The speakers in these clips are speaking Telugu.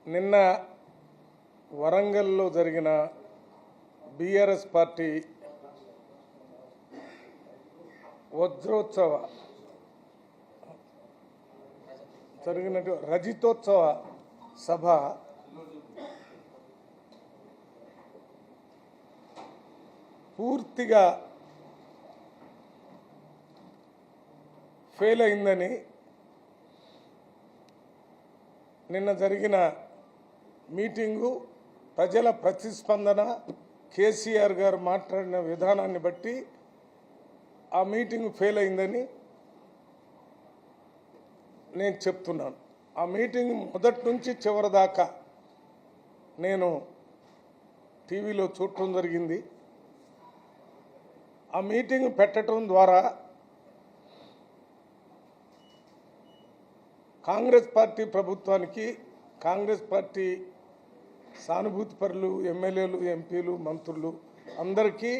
నిన్న వరంగల్లో జరిగిన బీఆర్ఎస్ పార్టీ వజ్రోత్సవ జరిగినట్టు రజితోత్సవ సభ పూర్తిగా ఫెయిల్ అయిందని నిన్న జరిగిన మీటింగు ప్రజల ప్రతిస్పందన కేసీఆర్ గారు మాట్లాడిన విధానాన్ని బట్టి ఆ మీటింగ్ ఫెయిల్ అయిందని నేను చెప్తున్నాను. ఆ మీటింగ్ మొదటి నుంచి చివరి దాకా నేను టీవీలో చూడటం జరిగింది. ఆ మీటింగ్ పెట్టడం ద్వారా కాంగ్రెస్ పార్టీ ప్రభుత్వానికి, కాంగ్రెస్ పార్టీ సానుభూతి పరులు, ఎమ్మెల్యేలు, ఎంపీలు, మంత్రులు అందరికీ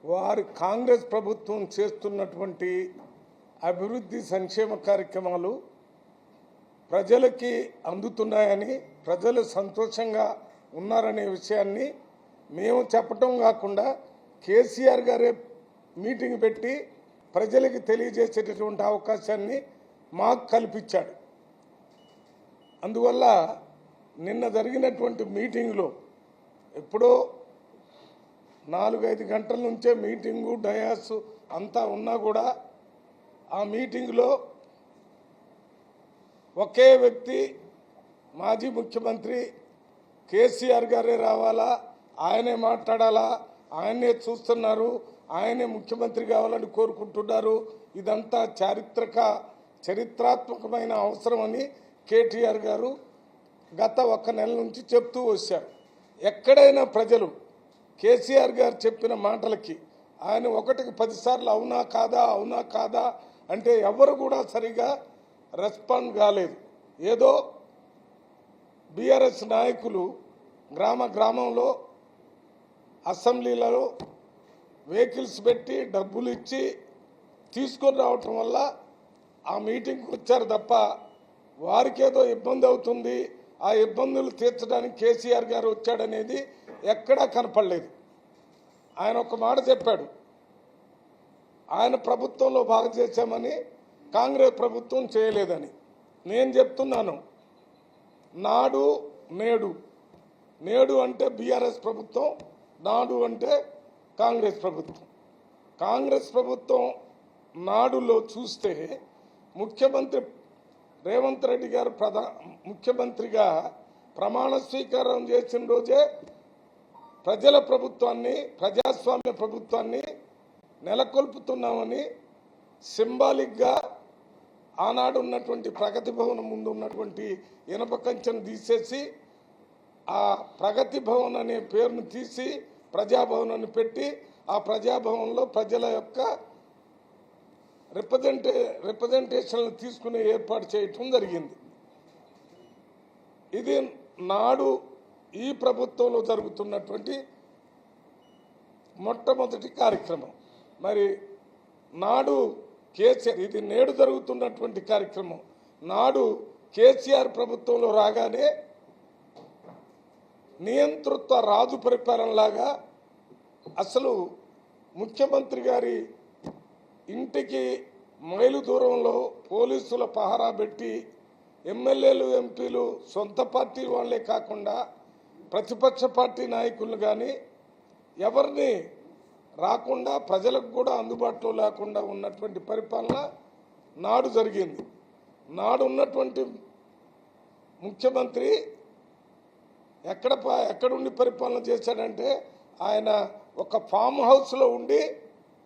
వారి కాంగ్రెస్ ప్రభుత్వం చేస్తున్నటువంటి అభివృద్ధి సంక్షేమ కార్యక్రమాలు ప్రజలకి అందుతున్నాయని, ప్రజలు సంతోషంగా ఉన్నారనే విషయాన్ని మేము చెప్పటం కాకుండా కేసీఆర్ గారే మీటింగ్ పెట్టి ప్రజలకి తెలియజేసేటటువంటి అవకాశాన్ని మాకు కల్పించాడు. అందువల్ల నిన్న జరిగినటువంటి మీటింగ్లో ఎప్పుడో 4-5 గంటల నుంచే మీటింగు, డయాస్ అంతా ఉన్నా కూడా ఆ మీటింగ్లో ఒకే వ్యక్తి మాజీ ముఖ్యమంత్రి కేసీఆర్ గారే రావాలా, ఆయనే మాట్లాడాలా, ఆయనే చూస్తున్నారు, ఆయనే ముఖ్యమంత్రి కావాలని కోరుకుంటున్నారు, ఇదంతా చరిత్రాత్మకమైన అవసరమని కేటీఆర్ గారు గత 1 నెల నుంచి చెప్తూ వచ్చారు. ఎక్కడైనా ప్రజలు కేసీఆర్ గారు చెప్పిన మాటలకి ఆయన 1కి 10 సార్లు అవునా కాదా, అవునా కాదా అంటే ఎవరు కూడా సరిగా రెస్పాండ్ కాలేదు. ఏదో బీఆర్ఎస్ నాయకులు గ్రామంలో అసెంబ్లీలలో వెహికల్స్ పెట్టి డబ్బులు ఇచ్చి తీసుకొని రావటం వల్ల ఆ మీటింగ్కి వచ్చారు తప్ప వారికి ఏదో ఇబ్బంది అవుతుంది, ఆ ఇబ్బందులు తీర్చడానికి కేసీఆర్ గారు వచ్చాడనేది ఎక్కడా కనపడలేదు. ఆయన ఒక మాట చెప్పాడు, ఆయన ప్రభుత్వంలో బాగా చేశామని, కాంగ్రెస్ ప్రభుత్వం చేయలేదని. నేను చెప్తున్నాను, నాడు నేడు, నేడు అంటే బీఆర్ఎస్ ప్రభుత్వం, నాడు అంటే కాంగ్రెస్ ప్రభుత్వం. కాంగ్రెస్ ప్రభుత్వం నాడులో చూస్తే ముఖ్యమంత్రి రేవంత్ రెడ్డి గారు ముఖ్యమంత్రిగా ప్రమాణ స్వీకారం చేసిన రోజే ప్రజల ప్రభుత్వాన్ని, ప్రజాస్వామ్య ప్రభుత్వాన్ని నెలకొల్పుతున్నామని సింబాలిక్గా ఆనాడు ఉన్నటువంటి ప్రగతి భవన్ ముందు ఉన్నటువంటి ఇనప కంచెను తీసేసి ఆ ప్రగతి భవన్ అనే పేరును తీసి ప్రజాభవన్ అని పెట్టి ఆ ప్రజాభవన్లో ప్రజల యొక్క రిప్రజెంటేషన్లు తీసుకునే ఏర్పాటు చేయటం జరిగింది. ఇది నాడు ఈ ప్రభుత్వంలో జరుగుతున్నటువంటి మొట్టమొదటి కార్యక్రమం. మరి నాడు కేసీఆర్, ఇది నేడు జరుగుతున్నటువంటి కార్యక్రమం. నాడు కేసీఆర్ ప్రభుత్వంలో రాగానే నియంతృత్వ రాజు పరిపాలనలాగా అసలు ముఖ్యమంత్రి గారి ఇంటికి మైలు దూరంలో పోలీసుల పహరా పెట్టి ఎమ్మెల్యేలు, ఎంపీలు సొంత పార్టీ వాళ్ళే కాకుండా ప్రతిపక్ష పార్టీ నాయకులు కానీ ఎవరిని రాకుండా, ప్రజలకు కూడా అందుబాటులో లేకుండా ఉన్నటువంటి పరిపాలన నాడు జరిగింది. నాడు ఉన్నటువంటి ముఖ్యమంత్రి ఎక్కడుండి పరిపాలన చేశాడంటే, ఆయన ఒక ఫామ్ హౌస్లో ఉండి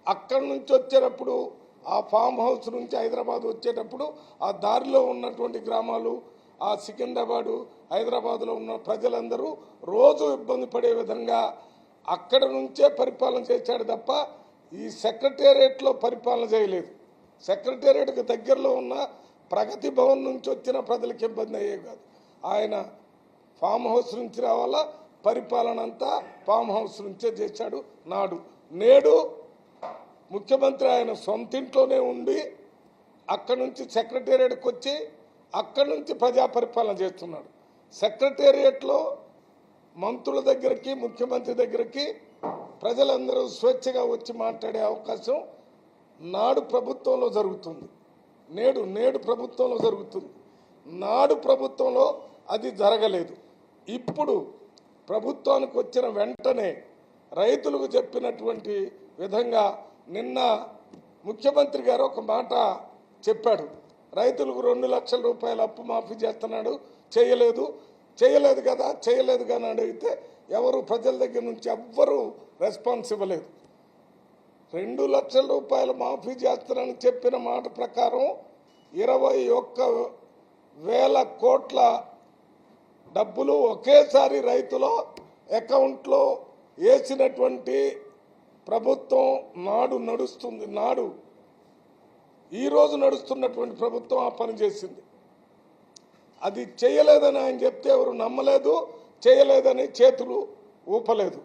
అక్కడి నుంచి వచ్చేటప్పుడు, ఆ ఫామ్ హౌస్ నుంచి హైదరాబాద్ వచ్చేటప్పుడు ఆ దారిలో ఉన్నటువంటి గ్రామాలు, ఆ సికింద్రాబాదు, హైదరాబాద్లో ఉన్న ప్రజలందరూ రోజు ఇబ్బంది పడే విధంగా అక్కడ నుంచే పరిపాలన చేశాడు తప్ప ఈ సెక్రటేరియట్లో పరిపాలన చేయలేదు. సెక్రటేరియట్కి దగ్గరలో ఉన్న ప్రగతి భవన్ నుంచి వచ్చిన ప్రజలకు ఇబ్బంది అయ్యే కాదు. ఆయన ఫామ్ హౌస్ నుంచి రావాలా, పరిపాలన అంతా ఫామ్ హౌస్ నుంచే చేశాడు నాడు. నేడు ముఖ్యమంత్రి ఆయన సొంతింట్లోనే ఉండి అక్కడి నుంచి సెక్రటేరియట్కి వచ్చి అక్కడి నుంచి ప్రజా పరిపాలన చేస్తున్నాడు. సెక్రటేరియట్లో మంత్రుల దగ్గరికి, ముఖ్యమంత్రి దగ్గరికి ప్రజలందరూ స్వేచ్ఛగా వచ్చి మాట్లాడే అవకాశం నాడు ప్రభుత్వంలో జరుగుతుంది. నేడు ప్రభుత్వంలో జరుగుతుంది. నాడు ప్రభుత్వంలో అది జరగలేదు. ఇప్పుడు ప్రభుత్వానికి వచ్చిన వెంటనే రైతులకు చెప్పినటువంటి విధంగా నిన్న ముఖ్యమంత్రి గారు ఒక మాట చెప్పాడు. రైతులకు 2 లక్షల రూపాయల అప్పు మాఫీ చేస్తున్నాడు, చేయలేదు కదా అని అడిగితే ఎవరు ప్రజల దగ్గర నుంచి ఎవ్వరూ రెస్పాన్స్ ఇవ్వలేదు. 2 లక్షల రూపాయలు మాఫీ చేస్తానని చెప్పిన మాట ప్రకారం 21,000 కోట్ల డబ్బులు ఒకేసారి రైతుల అకౌంట్లో వేసినటువంటి ప్రభుత్వం నాడు నడుస్తుంది. ఈరోజు నడుస్తున్నటువంటి ప్రభుత్వం ఆ పని చేసింది. అది చేయలేదని ఆయన చెప్తే ఎవరు నమ్మలేదు, చేయలేదని చేతులు ఊపలేదు.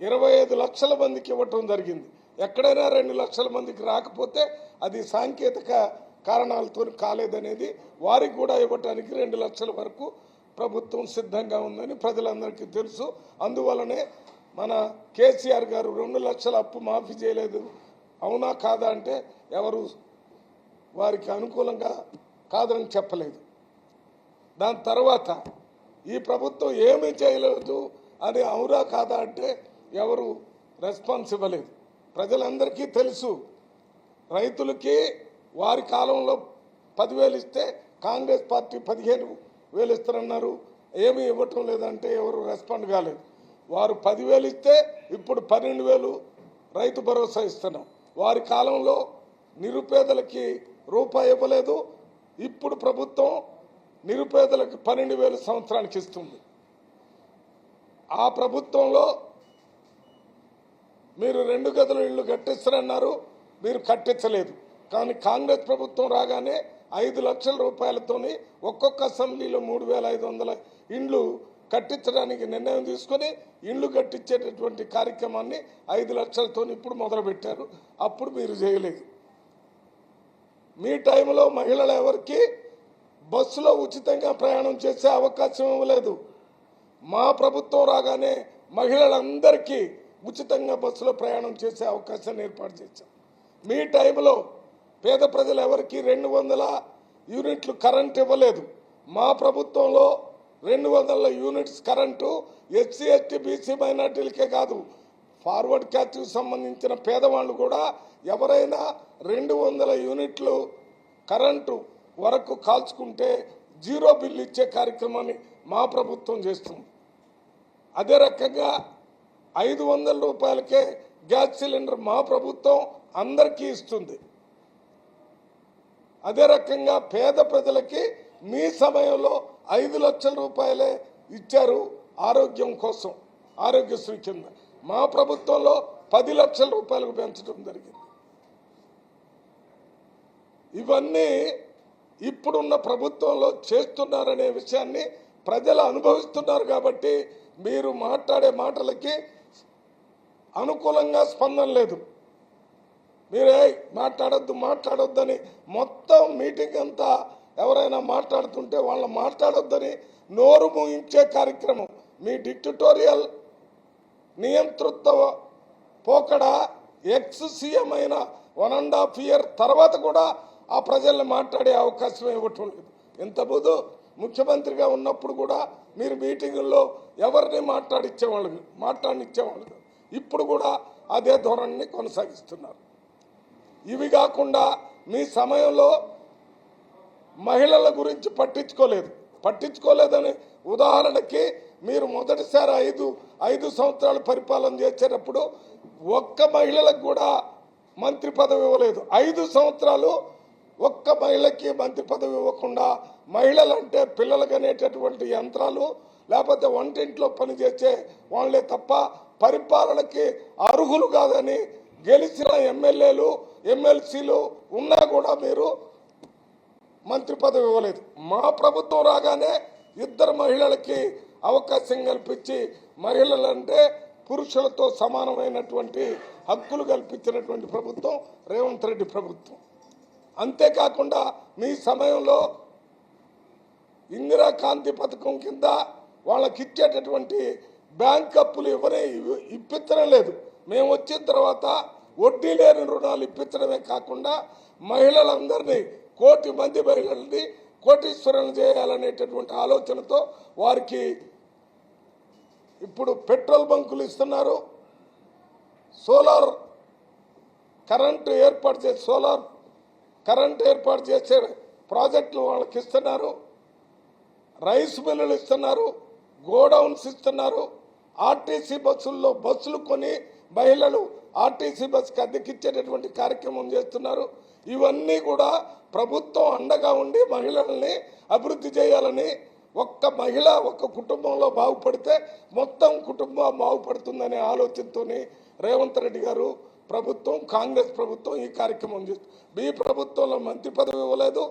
25 లక్షల మందికి ఇవ్వటం జరిగింది. ఎక్కడైనా 2 లక్షల మందికి రాకపోతే అది సాంకేతిక కారణాలతో కాలేదనేది వారికి కూడా ఇవ్వటానికి 2 లక్షల వరకు ప్రభుత్వం సిద్ధంగా ఉందని ప్రజలందరికీ తెలుసు. అందువలనే మన కేసీఆర్ గారు 2 లక్షల అప్పు మాఫీ చేయలేదు, అవునా కాదా అంటే ఎవరు వారికి అనుకూలంగా కాదని చెప్పలేదు. దాని తర్వాత ఈ ప్రభుత్వం ఏమీ చేయలేదు అని అవునా కాదా అంటే ఎవరు రెస్పాన్స్ ఇవ్వలేదు. ప్రజలందరికీ తెలుసు. రైతులకి వారి కాలంలో 10,000 ఇస్తే కాంగ్రెస్ పార్టీ 15,000 ఇస్తారన్నారు, ఏమీ ఇవ్వటం లేదంటే ఎవరు రెస్పాండ్ కాలేదు. వారు 10,000 ఇస్తే ఇప్పుడు 12,000 రైతు భరోసా ఇస్తున్నాం. వారి కాలంలో నిరుపేదలకి రూపాయి ఇవ్వలేదు. ఇప్పుడు ప్రభుత్వం నిరుపేదలకు 12,000 సంవత్సరానికి ఇస్తుంది. ఆ ప్రభుత్వంలో మీరు 2 గదుల ఇళ్ళు కట్టిస్తారన్నారు, మీరు కట్టించలేదు. కానీ కాంగ్రెస్ ప్రభుత్వం రాగానే 5 లక్షల రూపాయలతోని ఒక్కొక్క అసెంబ్లీలో 3,500 ఇండ్లు కట్టించడానికి నిర్ణయం తీసుకొని ఇండ్లు కట్టించేటటువంటి కార్యక్రమాన్ని 5 లక్షలతో ఇప్పుడు మొదలుపెట్టారు. అప్పుడు మీరు చేయలేదు. మీ టైంలో మహిళలు ఎవరికి బస్సులో ఉచితంగా ప్రయాణం చేసే అవకాశం ఇవ్వలేదు. మా ప్రభుత్వం రాగానే మహిళలందరికీ ఉచితంగా బస్సులో ప్రయాణం చేసే అవకాశాన్ని ఏర్పాటు చేశాం. మీ టైంలో పేద ప్రజలు ఎవరికి 200 యూనిట్లు కరెంట్ ఇవ్వలేదు. మా ప్రభుత్వంలో 200 units current SC ST BC మైనార్టీలకే కాదు, ఫార్వర్డ్ క్యాస్ట్కి సంబంధించిన పేదవాళ్ళు కూడా ఎవరైనా 200 యూనిట్లు కరెంటు వరకు కాల్చుకుంటే 0 బిల్లు ఇచ్చే కార్యక్రమాన్ని మా ప్రభుత్వం చేస్తుంది. అదే రకంగా 500 రూపాయలకే గ్యాస్ సిలిండర్ మా ప్రభుత్వం అందరికీ ఇస్తుంది. అదే రకంగా పేద ప్రజలకి మీ సమయంలో 5 లక్షల రూపాయలే ఇచ్చారు ఆరోగ్యం కోసం, ఆరోగ్యశ్రీ కింద. మా ప్రభుత్వంలో 10 లక్షల రూపాయలకు పెంచడం జరిగింది. ఇవన్నీ ఇప్పుడున్న ప్రభుత్వంలో చేస్తున్నారనే విషయాన్ని ప్రజలు అనుభవిస్తున్నారు. కాబట్టి మీరు మాట్లాడే మాటలకి అనుకూలంగా స్పందన లేదు. మీరే మాట్లాడొద్దని మొత్తం మీటింగ్ అంతా ఎవరైనా మాట్లాడుతుంటే వాళ్ళని మాట్లాడొద్దని నోరు మూయించే కార్యక్రమం మీ డిక్టటోరియల్ నియంతృత్వ పోకడ ఎక్స్ సీఎం అయిన 1.5 ఇయర్ తర్వాత కూడా ఆ ప్రజల్ని మాట్లాడే అవకాశం ఇవ్వటం లేదు. ఇంతకుముందు ముఖ్యమంత్రిగా ఉన్నప్పుడు కూడా మీరు మీటింగుల్లో ఎవరిని మాట్లాడిచ్చేవాళ్ళు. ఇప్పుడు కూడా అదే ధోరణిని కొనసాగిస్తున్నారు. ఇవి కాకుండా మీ సమయంలో మహిళల గురించి పట్టించుకోలేదని ఉదాహరణకి మీరు మొదటిసారి 5 సంవత్సరాలు పరిపాలన చేసేటప్పుడు ఒక్క మహిళలకు కూడా మంత్రి పదవి ఇవ్వలేదు. 5 సంవత్సరాలు ఒక్క మహిళకి మంత్రి పదవి ఇవ్వకుండా మహిళలంటే పిల్లలకు అనేటటువంటి యంత్రాలు లేకపోతే వంటింట్లో పనిచేసే వాళ్ళే తప్ప పరిపాలనకి అర్హులు కాదని గెలిచిన ఎమ్మెల్యేలు ఎమ్మెల్సీలు ఉన్నా కూడా మీరు మంత్రి పదవి ఇవ్వలేదు. మా ప్రభుత్వం రాగానే 2 మహిళలకి అవకాశం కల్పించి మహిళలంటే పురుషులతో సమానమైనటువంటి హక్కులు కల్పించినటువంటి ప్రభుత్వం రేవంత్ రెడ్డి ప్రభుత్వం. అంతేకాకుండా మీ సమయంలో ఇందిరా కాంతి పథకం కింద వాళ్ళకి ఇచ్చేటటువంటి బ్యాంక్ అప్పులు ఇప్పించడం లేదు. మేము వచ్చిన తర్వాత వడ్డీ లేని రుణాలు ఇప్పించడమే కాకుండా మహిళలందరినీ 1 కోటి మంది మహిళల్ని కోటీశ్వరులను చేయాలనేటటువంటి ఆలోచనతో వారికి ఇప్పుడు పెట్రోల్ బంకులు ఇస్తున్నారు, సోలార్ కరెంటు ఏర్పాటు చేసే ప్రాజెక్టులు వాళ్ళకి ఇస్తున్నారు, రైస్ మిల్లులు ఇస్తున్నారు, గోడౌన్స్ ఇస్తున్నారు, ఆర్టీసీ బస్సుల్లో బస్సులు కొని మహిళలు ఆర్టీసీ బస్సుకి అద్దెకిచ్చేటటువంటి కార్యక్రమం చేస్తున్నారు. ఇవన్నీ కూడా ప్రభుత్వం అండగా ఉండి మహిళల్ని అభివృద్ధి చేయాలని, ఒక్క మహిళ ఒక్క కుటుంబంలో బాగుపడితే మొత్తం కుటుంబం బాగుపడుతుందనే ఆలోచనతో రేవంత్ రెడ్డి గారు ప్రభుత్వం, కాంగ్రెస్ ప్రభుత్వం ఈ కార్యక్రమం చేస్తుంది. మీ ప్రభుత్వంలో మంత్రి పదవి ఇవ్వలేదు,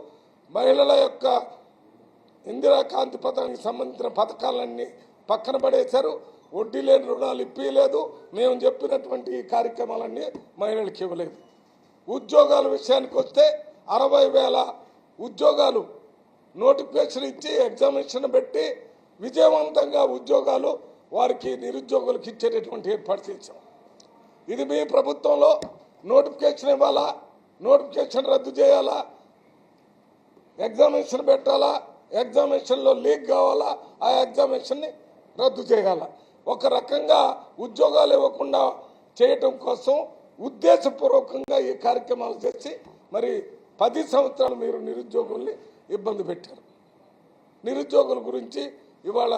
మహిళల యొక్క ఇందిరా కాంతి పథకానికి సంబంధించిన పథకాలన్నీ పక్కన పడేశారు, వడ్డీ లేని రుణాలు ఇప్పలేదు, మేము చెప్పినటువంటి ఈ కార్యక్రమాలన్నీ మహిళలకు ఇవ్వలేదు. ఉద్యోగాల విషయానికి వస్తే 60,000 ఉద్యోగాలు నోటిఫికేషన్ ఇచ్చి ఎగ్జామినేషన్ పెట్టి విజయవంతంగా ఉద్యోగాలు వారికి నిరుద్యోగులకు ఇచ్చేటటువంటి ఏర్పాటు చేశాం. ఇది మీ ప్రభుత్వంలో నోటిఫికేషన్ ఇవ్వాలా, నోటిఫికేషన్ రద్దు చేయాలా, ఎగ్జామినేషన్ పెట్టాలా, ఎగ్జామినేషన్లో లీక్ కావాలా, ఆ ఎగ్జామినేషన్ని రద్దు చేయాలా. ఒక రకంగా ఉద్యోగాలు ఇవ్వకుండా చేయటం కోసం ఉద్దేశపూర్వకంగా ఈ కార్యక్రమాలు చేసి మరి 10 సంవత్సరాలు మీరు నిరుద్యోగుల్ని ఇబ్బంది పెట్టారు. నిరుద్యోగుల గురించి ఇవాళ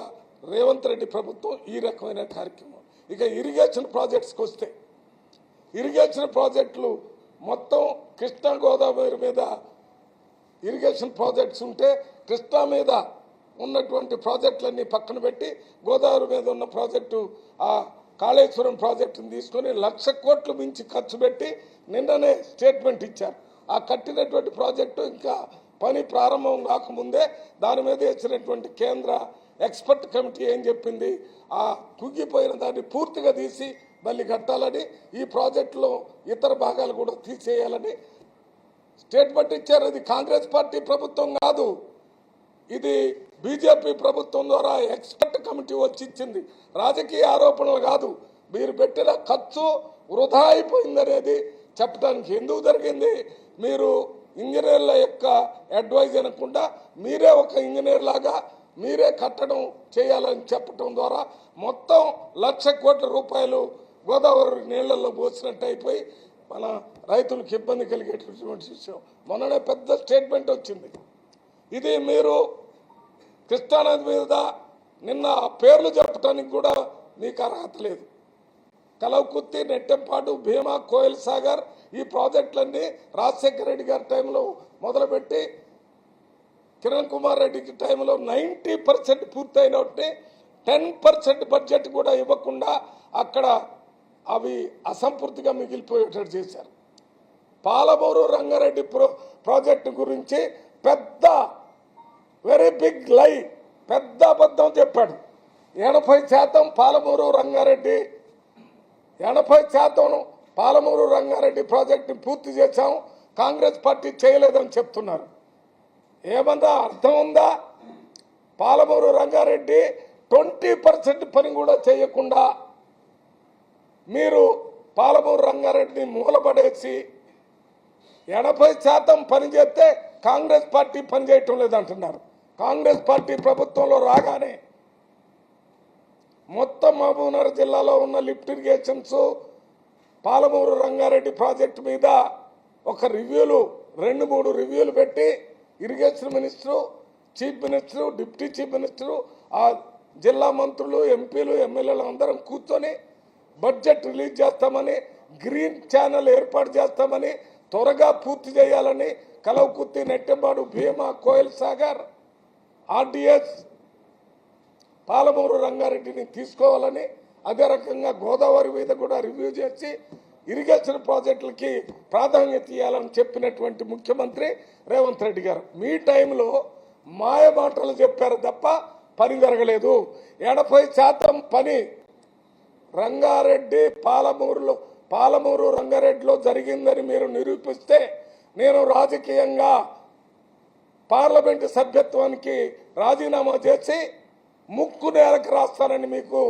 రేవంత్ రెడ్డి ప్రభుత్వం ఈ రకమైన కార్యక్రమం. ఇక ఇరిగేషన్ ప్రాజెక్ట్స్కి వస్తే, ఇరిగేషన్ ప్రాజెక్టులు మొత్తం కృష్ణా గోదావరి మీద ఇరిగేషన్ ప్రాజెక్ట్స్ ఉంటే కృష్ణా మీద ఉన్నటువంటి ప్రాజెక్టులన్నీ పక్కన పెట్టి గోదావరి మీద ఉన్న ప్రాజెక్టు ఆ కాళేశ్వరం ప్రాజెక్టును తీసుకొని 1,00,000 కోట్లు మించి ఖర్చు పెట్టి నిన్ననే స్టేట్మెంట్ ఇచ్చారు. ఆ కట్టినటువంటి ప్రాజెక్టు ఇంకా పని ప్రారంభం కాకముందే దాని మీద వేసినటువంటి కేంద్ర ఎక్స్పర్ట్ కమిటీ ఏం చెప్పింది, ఆ కుంగిపోయిన దాన్ని పూర్తిగా తీసి మళ్ళీ కట్టాలని, ఈ ప్రాజెక్టులో ఇతర భాగాలు కూడా తీసేయాలని స్టేట్మెంట్ ఇచ్చారు. అది కాంగ్రెస్ పార్టీ ప్రభుత్వం కాదు, ఇది బీజేపీ ప్రభుత్వం ద్వారా ఎక్స్పర్ట్ కమిటీ వచ్చి ఇచ్చింది. రాజకీయ ఆరోపణలు కాదు, మీరు పెట్టిన ఖర్చు వృధా అయిపోయిందనేది చెప్పడానికి. ఎందుకు జరిగింది, మీరు ఇంజనీర్ల యొక్క అడ్వైజ్ అనకుండా మీరే ఒక ఇంజనీర్ లాగా మీరే కట్టడం చేయాలని చెప్పడం ద్వారా మొత్తం 1,00,000 కోట్ల రూపాయలు గోదావరి నీళ్లలో పోసినట్టు అయిపోయి మన రైతులకు ఇబ్బంది కలిగేటటువంటి విషయం. మొన్ననే పెద్ద స్టేట్మెంట్ వచ్చింది. ఇది మీరు కృష్ణానది మీద నిన్న పేర్లు చెప్పడానికి కూడా మీకు అర్హత లేదు. కలవకుర్తి, నెట్టెంపాడు, భీమా, కోయల్ సాగర్ ఈ ప్రాజెక్టులన్నీ రాజశేఖర రెడ్డి గారి టైంలో మొదలుపెట్టి కిరణ్ కుమార్ రెడ్డికి టైంలో 90% పూర్తయినట్టే 10% బడ్జెట్ కూడా ఇవ్వకుండా అక్కడ అవి అసంపూర్తిగా మిగిలిపోయేటట్టు చేశారు. పాలమూరు రంగారెడ్డి ప్రాజెక్టు గురించి పెద్ద వెరీ బిగ్ లై, పెద్ద అబద్ధం చెప్పాడు. 80% పాలమూరు రంగారెడ్డి 80% పాలమూరు రంగారెడ్డి ప్రాజెక్టుని పూర్తి చేశాం, కాంగ్రెస్ పార్టీ చేయలేదని చెప్తున్నారు. ఏమన్నా అర్థం ఉందా? పాలమూరు రంగారెడ్డి 20% పని కూడా చేయకుండా మీరు పాలమూరు రంగారెడ్డిని మూలపడేసి 80% పని చేస్తే కాంగ్రెస్ పార్టీ పనిచేయటం లేదంటున్నారు. కాంగ్రెస్ పార్టీ ప్రభుత్వంలో రాగానే మొత్తం మహబూబ్నగర్ జిల్లాలో ఉన్న lift irrigations Palamuru Rangareddy project మీద ఒక రివ్యూలు 2-3 రివ్యూలు పెట్టి irrigation minister, chief minister, deputy chief minister, ఆ జిల్లా మంత్రులు, ఎంపీలు, ఎమ్మెల్యేలు అందరం కూర్చొని బడ్జెట్ రిలీజ్ చేస్తామని, గ్రీన్ ఛానల్ ఏర్పాటు చేస్తామని, త్వరగా పూర్తి చేయాలని, కలవకుర్తి, నెట్టెంపాడు, భీమా, కోయల్ సాగర్, ఆర్డీఎస్, పాలమూరు రంగారెడ్డిని తీసుకోవాలని, అదే రకంగా గోదావరి మీద కూడా రివ్యూ చేసి ఇరిగేషన్ ప్రాజెక్టులకి ప్రాధాన్యత ఇవ్వాలని చెప్పినటువంటి ముఖ్యమంత్రి రేవంత్ రెడ్డి గారు. మీ టైంలో మాయ మాటలు చెప్పారు తప్ప పని జరగలేదు. 80% పని రంగారెడ్డి పాలమూరు రంగారెడ్డిలో జరిగిందని మీరు నిరూపిస్తే నేను రాజకీయంగా పార్లమెంటు సభ్యత్వానికి రాజీనామా చేసి ముక్కు నేలకు రాస్తానని మీకు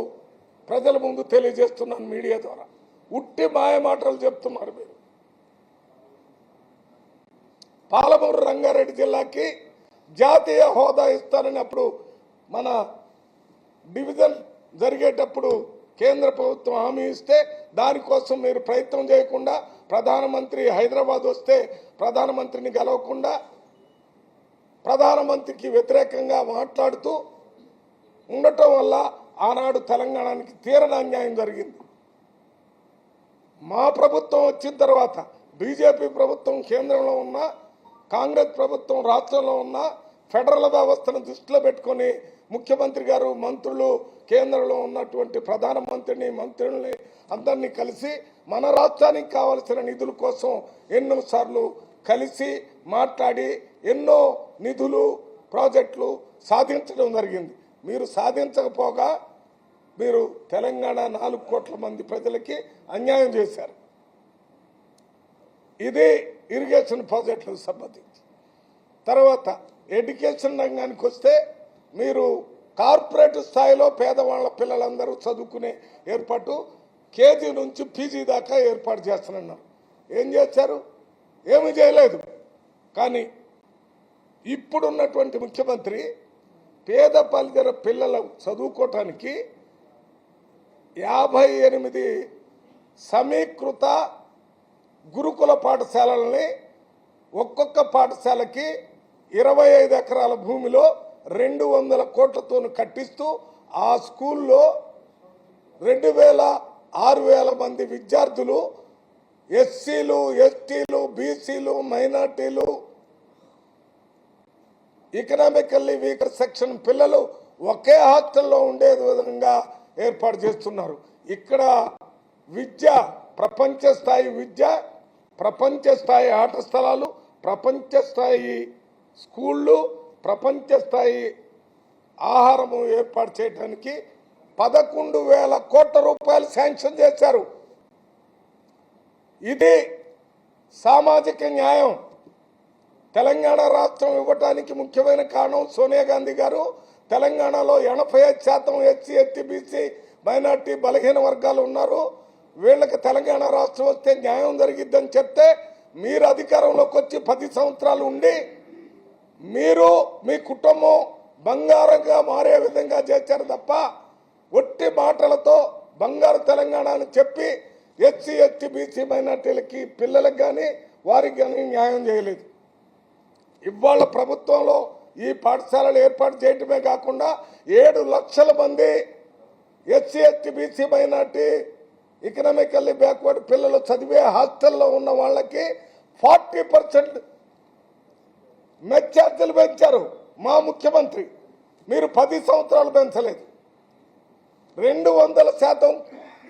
ప్రజల ముందు తెలియజేస్తున్నాను మీడియా ద్వారా. ఉట్టి మాయమాటలు చెప్తున్నారు మీరు. పాలమూరు రంగారెడ్డి జిల్లాకి జాతీయ హోదా ఇస్తానని అప్పుడు మన డివిజన్ జరిగేటప్పుడు కేంద్ర ప్రభుత్వం హామీ ఇస్తే దానికోసం మీరు ప్రయత్నం చేయకుండా, ప్రధానమంత్రి హైదరాబాద్ వస్తే ప్రధానమంత్రిని గెలవకుండా ప్రధానమంత్రికి వ్యతిరేకంగా మాట్లాడుతూ ఉండటం వల్ల ఆనాడు తెలంగాణకి తీరని అన్యాయం జరిగింది. మా ప్రభుత్వం వచ్చిన తర్వాత బీజేపీ ప్రభుత్వం కేంద్రంలో ఉన్న, కాంగ్రెస్ ప్రభుత్వం రాష్ట్రంలో ఉన్న ఫెడరల్ వ్యవస్థను దృష్టిలో పెట్టుకొని ముఖ్యమంత్రి గారు, మంత్రులు, కేంద్రంలో ఉన్నటువంటి ప్రధానమంత్రిని, మంత్రుల్ని అందరినీ కలిసి మన రాష్ట్రానికి కావలసిన నిధుల కోసం ఎన్నోసార్లు కలిసి మాట్లాడి ఎన్నో నిధులు, ప్రాజెక్టులు సాధించడం జరిగింది. మీరు సాధించకపోగా మీరు తెలంగాణ 4 కోట్ల మంది ప్రజలకి అన్యాయం చేశారు. ఇది ఇరిగేషన్ ప్రాజెక్టులకు సంబంధించి. తర్వాత ఎడ్యుకేషన్ రంగానికి వస్తే మీరు కార్పొరేట్ స్థాయిలో పేదవాళ్ళ పిల్లలందరూ చదువుకునే ఏర్పాటు కేజీ నుంచి పీజీ దాకా ఏర్పాటు చేస్తున్నారు. ఏం చేశారు? ఏమీ చేయలేదు. కానీ ఇప్పుడున్నటువంటి ముఖ్యమంత్రి పేద పల్లెల పిల్లలు చదువుకోవటానికి 58 సమీకృత గురుకుల పాఠశాలల్ని ఒక్కొక్క పాఠశాలకి 25 ఎకరాల భూమిలో 200 కోట్లతో కట్టిస్తూ ఆ స్కూల్లో 2000-6000 మంది విద్యార్థులు, ఎస్సీలు, ఎస్టీలు, బీసీలు, మైనార్టీలు, ఎకనామికల్లీ వీకర్ సెక్షన్ పిల్లలు ఒకే హాస్టల్లో ఉండే విధంగా ఏర్పాటు చేస్తున్నారు. ఇక్కడ విద్య ప్రపంచ స్థాయి విద్య, ప్రపంచ స్థాయి ఆట స్థలాలు, ప్రపంచ స్థాయి స్కూళ్ళు, ప్రపంచ స్థాయి ఆహారము ఏర్పాటు చేయడానికి 11,000 కోట్ల రూపాయలు శాంక్షన్ చేశారు. ఇది సామాజిక న్యాయం. తెలంగాణ రాష్ట్రం ఇవ్వటానికి ముఖ్యమైన కారణం సోనియా గాంధీ గారు తెలంగాణలో 85% ఎస్సీ, ఎస్టీ, బీసీ, మైనార్టీ, బలహీన వర్గాలు ఉన్నారు. వీళ్ళకి తెలంగాణ రాష్ట్రం వస్తే న్యాయం జరిగిద్దని చెప్తే మీరు అధికారంలోకి వచ్చి 10 సంవత్సరాలు ఉండి మీరు, మీ కుటుంబం బంగారంగా మారే విధంగా చేశారు తప్ప ఒట్టి మాటలతో బంగారు తెలంగాణ అని చెప్పి ఎస్సీ, ఎస్టీ, బీసీ, మైనార్టీలకి పిల్లలకు కానీ వారికి కానీ న్యాయం చేయలేదు. ఇవాళ ప్రభుత్వంలో ఈ పాఠశాలలు ఏర్పాటు చేయటమే కాకుండా 7 లక్షల మంది SC, ST, BC, minority, economically backward పిల్లలు చదివే హాస్టల్లో ఉన్న వాళ్ళకి 40% మెస్ ఛార్జీలు పెంచారు మా ముఖ్యమంత్రి. మీరు 10 సంవత్సరాలు పెంచలేదు. 200%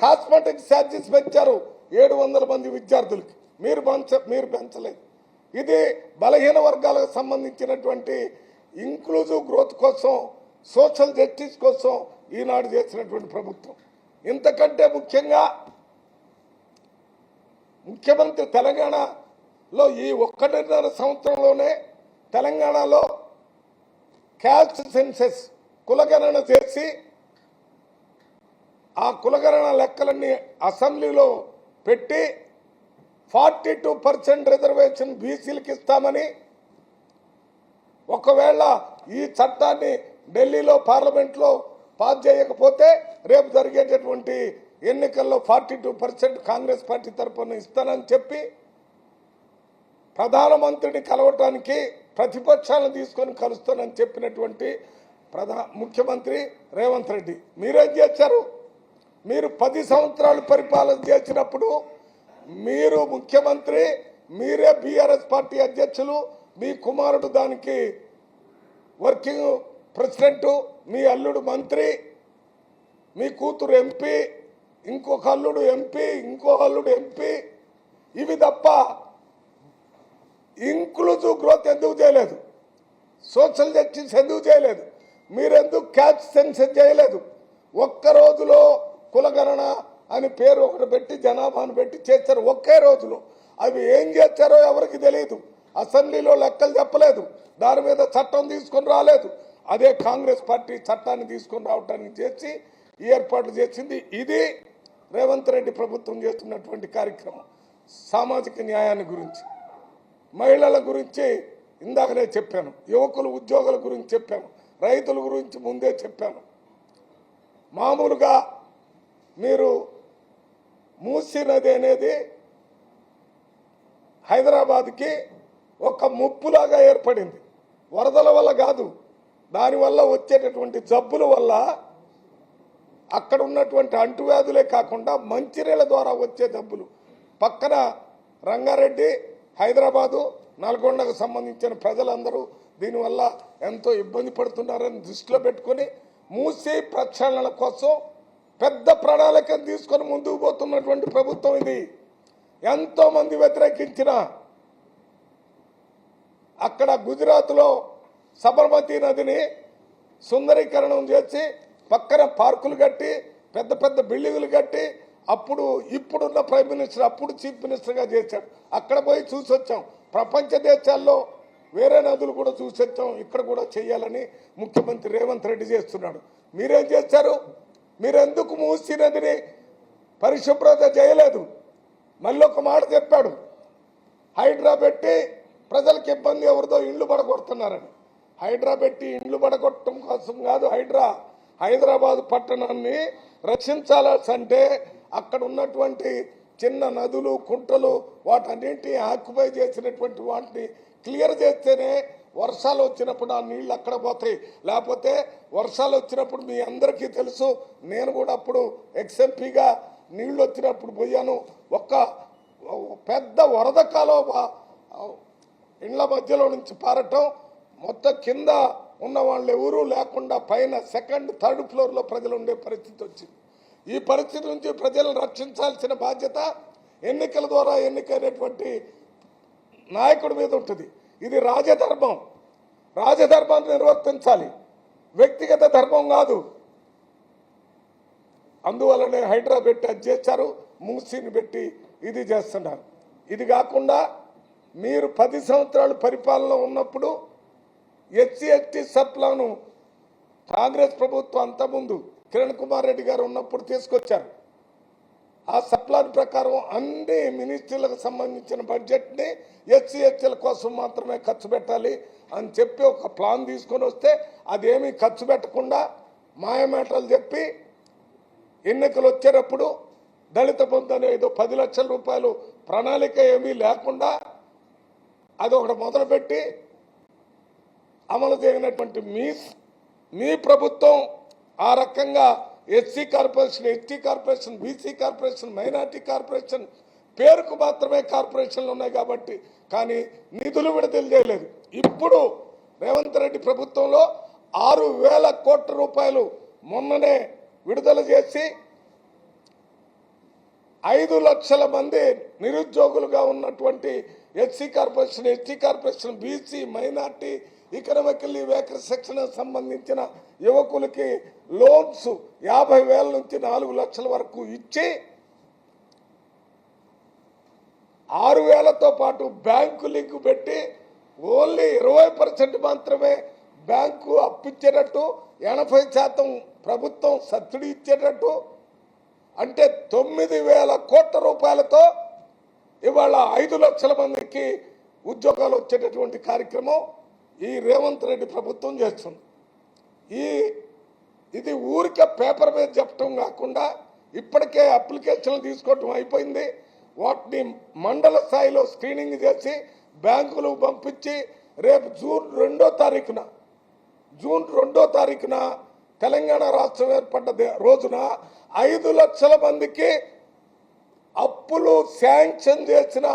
కాస్మెటిక్ ఛార్జెస్ పెంచారు 700 మంది విద్యార్థులకి. మీరు పెంచలేదు. ఇది బలహీన వర్గాలకు సంబంధించినటువంటి ఇంక్లూజివ్ గ్రోత్ కోసం, సోషల్ జస్టిస్ కోసం ఈనాడు చేసినటువంటి ప్రభుత్వం. ఇంతకంటే ముఖ్యంగా ముఖ్యమంత్రి తెలంగాణలో ఈ 1.5 సంవత్సరంలోనే తెలంగాణలో క్యాస్ట్ సెన్సెస్ కులగణన చేసి ఆ కులగణన లెక్కలన్నీ అసెంబ్లీలో పెట్టి 42% రిజర్వేషన్ బీసీలకు ఇస్తామని, ఒకవేళ ఈ చట్టాన్ని ఢిల్లీలో పార్లమెంట్లో పాస్ చేయకపోతే రేపు జరిగేటటువంటి ఎన్నికల్లో 42% కాంగ్రెస్ పార్టీ తరఫున ఇస్తానని చెప్పి ప్రధానమంత్రిని కలవటానికి ప్రతిపక్షాలను తీసుకొని కలుస్తానని చెప్పినటువంటి ముఖ్యమంత్రి రేవంత్ రెడ్డి మీరేం చేశారు? మీరు 10 సంవత్సరాలు పరిపాలన చేసినప్పుడు మీరు ముఖ్యమంత్రి, మీరే బీఆర్ఎస్ పార్టీ అధ్యక్షులు, మీ కుమారుడు దానికి వర్కింగ్ ప్రెసిడెంట్, మీ అల్లుడు మంత్రి, మీ కూతురు ఎంపీ, ఇంకొక అల్లుడు ఎంపీ, ఇంకో అల్లుడు ఎంపీ. ఇవి తప్ప ఇంక్లూజివ్ గ్రోత్ ఎందుకు చేయలేదు? సోషల్ జస్టిస్ ఎందుకు చేయలేదు? మీరెందుకు క్యాస్ట్ సెన్సస్ చేయలేదు? ఒక్క రోజులో కులగణన అని పేరు ఒకటి పెట్టి జనాభాను పెట్టి చేశారు ఒకే రోజులో. అవి ఏం చేశారో ఎవరికి తెలియదు. అసెంబ్లీలో లెక్కలు చెప్పలేదు, దాని మీద చట్టం తీసుకొని రాలేదు. అదే కాంగ్రెస్ పార్టీ చట్టాన్ని తీసుకొని రావడానికి చేసి ఏర్పాట్లు చేసింది. ఇది రేవంత్ రెడ్డి ప్రభుత్వం చేస్తున్నటువంటి కార్యక్రమం. సామాజిక న్యాయాన్ని గురించి, మహిళల గురించి ఇందాకనే చెప్పాను, యువకులు ఉద్యోగుల గురించి చెప్పాను, రైతుల గురించి ముందే చెప్పాను. మామూలుగా మీరు మూసీ నది అనేది హైదరాబాద్కి ఒక ముప్పులాగా ఏర్పడింది. వరదల వల్ల కాదు, దానివల్ల వచ్చేటటువంటి జబ్బుల వల్ల అక్కడ ఉన్నటువంటి అంటువ్యాధులే కాకుండా మంచినీళ్ళ ద్వారా వచ్చే జబ్బులు. పక్కన రంగారెడ్డి, హైదరాబాదు, నల్గొండకు సంబంధించిన ప్రజలందరూ దీనివల్ల ఎంతో ఇబ్బంది పడుతున్నారని దృష్టిలో పెట్టుకొని మూసీ ప్రక్షాళన కోసం పెద్ద ప్రణాళికను తీసుకొని ముందుకు పోతున్నటువంటి ప్రభుత్వం ఇది. ఎంతో మంది వ్యతిరేకించిన అక్కడ గుజరాత్లో సబర్మతి నదిని సుందరీకరణం చేసి పక్కన పార్కులు కట్టి పెద్ద పెద్ద బిల్డింగులు కట్టి ఇప్పుడున్న ప్రైమ్ మినిస్టర్ అప్పుడు చీఫ్ మినిస్టర్గా చేశాడు. అక్కడ పోయి చూసి వచ్చాం. ప్రపంచ దేశాల్లో వేరే నదులు కూడా చూసి వచ్చాం. ఇక్కడ కూడా చేయాలని ముఖ్యమంత్రి రేవంత్ రెడ్డి చేస్తున్నాడు. మీరేం చేశారు? మీరెందుకు మూసీ నదిని పరిశుభ్రత చేయలేదు? మళ్ళీ ఒక మాట చెప్పాడు, హైడ్రా పెట్టి ప్రజలకు ఇబ్బంది, ఎవరిదో ఇళ్లు పడగొడుతున్నారని. హైడ్రా పెట్టి ఇండ్లు పడగొట్టడం కోసం కాదు. హైదరాబాద్ పట్టణాన్ని రక్షించాలంటే అక్కడ ఉన్నటువంటి చిన్న నదులు, కుంటలు, వాటన్నింటినీ ఆక్యుపై చేసినటువంటి వాటిని క్లియర్ చేస్తేనే వర్షాలు వచ్చినప్పుడు ఆ నీళ్ళు అక్కడ పోతాయి. లేకపోతే వర్షాలు వచ్చినప్పుడు మీ అందరికీ తెలుసు, నేను కూడా అప్పుడు ఎక్స్ఎంపీగా నీళ్ళు వచ్చినప్పుడు పోయాను. ఒక పెద్ద వరద కాలువ ఇండ్ల మధ్యలో నుంచి పారటం, మొత్తం కింద ఉన్న వాళ్ళు ఎవరూ లేకుండా పైన సెకండ్, థర్డ్ ఫ్లోర్లో ప్రజలు ఉండే పరిస్థితి వచ్చింది. ఈ పరిస్థితి నుంచి ప్రజలను రక్షించాల్సిన బాధ్యత ఎన్నికల ద్వారా ఎన్నికైనటువంటి నాయకుడి మీద ఉంటుంది. ఇది రాజధర్మం. రాజధర్మాన్ని నిర్వర్తించాలి, వ్యక్తిగత ధర్మం కాదు. అందువల్లనే హైడ్రా పెట్టి అది చేశారు, మూసీని పెట్టి ఇది చేస్తున్నారు. ఇది కాకుండా మీరు 10 సంవత్సరాలు పరిపాలన ఉన్నప్పుడు ఎస్సీ ఎస్టీ సప్లాను కాంగ్రెస్ ప్రభుత్వం అంతకుముందు కిరణ్ కుమార్ రెడ్డి గారు ఉన్నప్పుడు తీసుకొచ్చారు. ఆ సప్లాన్ ప్రకారం అన్ని మినిస్ట్రీలకు సంబంధించిన బడ్జెట్ని ఎస్సీ ఎస్టీల కోసం మాత్రమే ఖర్చు పెట్టాలి అని చెప్పి ఒక ప్లాన్ తీసుకొని వస్తే అదేమీ ఖర్చు పెట్టకుండా మాయమాటలు చెప్పి ఎన్నికలు వచ్చేటప్పుడు దళిత బంధు అనే ఏదో 10 లక్షల రూపాయలు ప్రణాళిక ఏమీ లేకుండా అదొకటి మొదలుపెట్టి అమలు చేయనటువంటి మీ ప్రభుత్వం ఆ రకంగా SC corporation, ST corporation, BC corporation, minority corporation పేరుకు మాత్రమే కార్పొరేషన్లు ఉన్నాయి కాబట్టి, కానీ నిధులు విడుదల చేయలేదు. ఇప్పుడు రేవంత్ రెడ్డి ప్రభుత్వంలో 6,000 కోట్ల రూపాయలు మొన్ననే విడుదల చేసి 5 లక్షల మంది నిరుద్యోగులుగా ఉన్నటువంటి SC corporation, ST corporation, BC, minority, economically weaker section సంబంధించిన యువకులకి లోన్స్ 50,000 నుంచి 4 లక్షల వరకు ఇచ్చి 6,000తో పాటు బ్యాంకు లింకు పెట్టి ఓన్లీ 20% మాత్రమే బ్యాంకు అప్పిచ్చేటట్టు, 80% ప్రభుత్వం సబ్సిడీ ఇచ్చేటట్టు, అంటే 9,000 కోట్ల రూపాయలతో ఇవాళ 5 లక్షల మందికి ఉద్యోగాలు వచ్చేటటువంటి కార్యక్రమం ఈ రేవంత్ రెడ్డి ప్రభుత్వం చేస్తుంది. ఇది ఊరికే పేపర్ మీద చెప్పడం కాకుండా ఇప్పటికే అప్లికేషన్లు తీసుకోవటం అయిపోయింది. వాటిని మండల స్థాయిలో స్క్రీనింగ్ చేసి బ్యాంకులు పంపించి రేపు జూన్ 2వ తారీఖున తెలంగాణ రాష్ట్రం ఏర్పడ్డ రోజున 5 లక్షల మందికి అప్పులు శాంక్షన్ చేసిన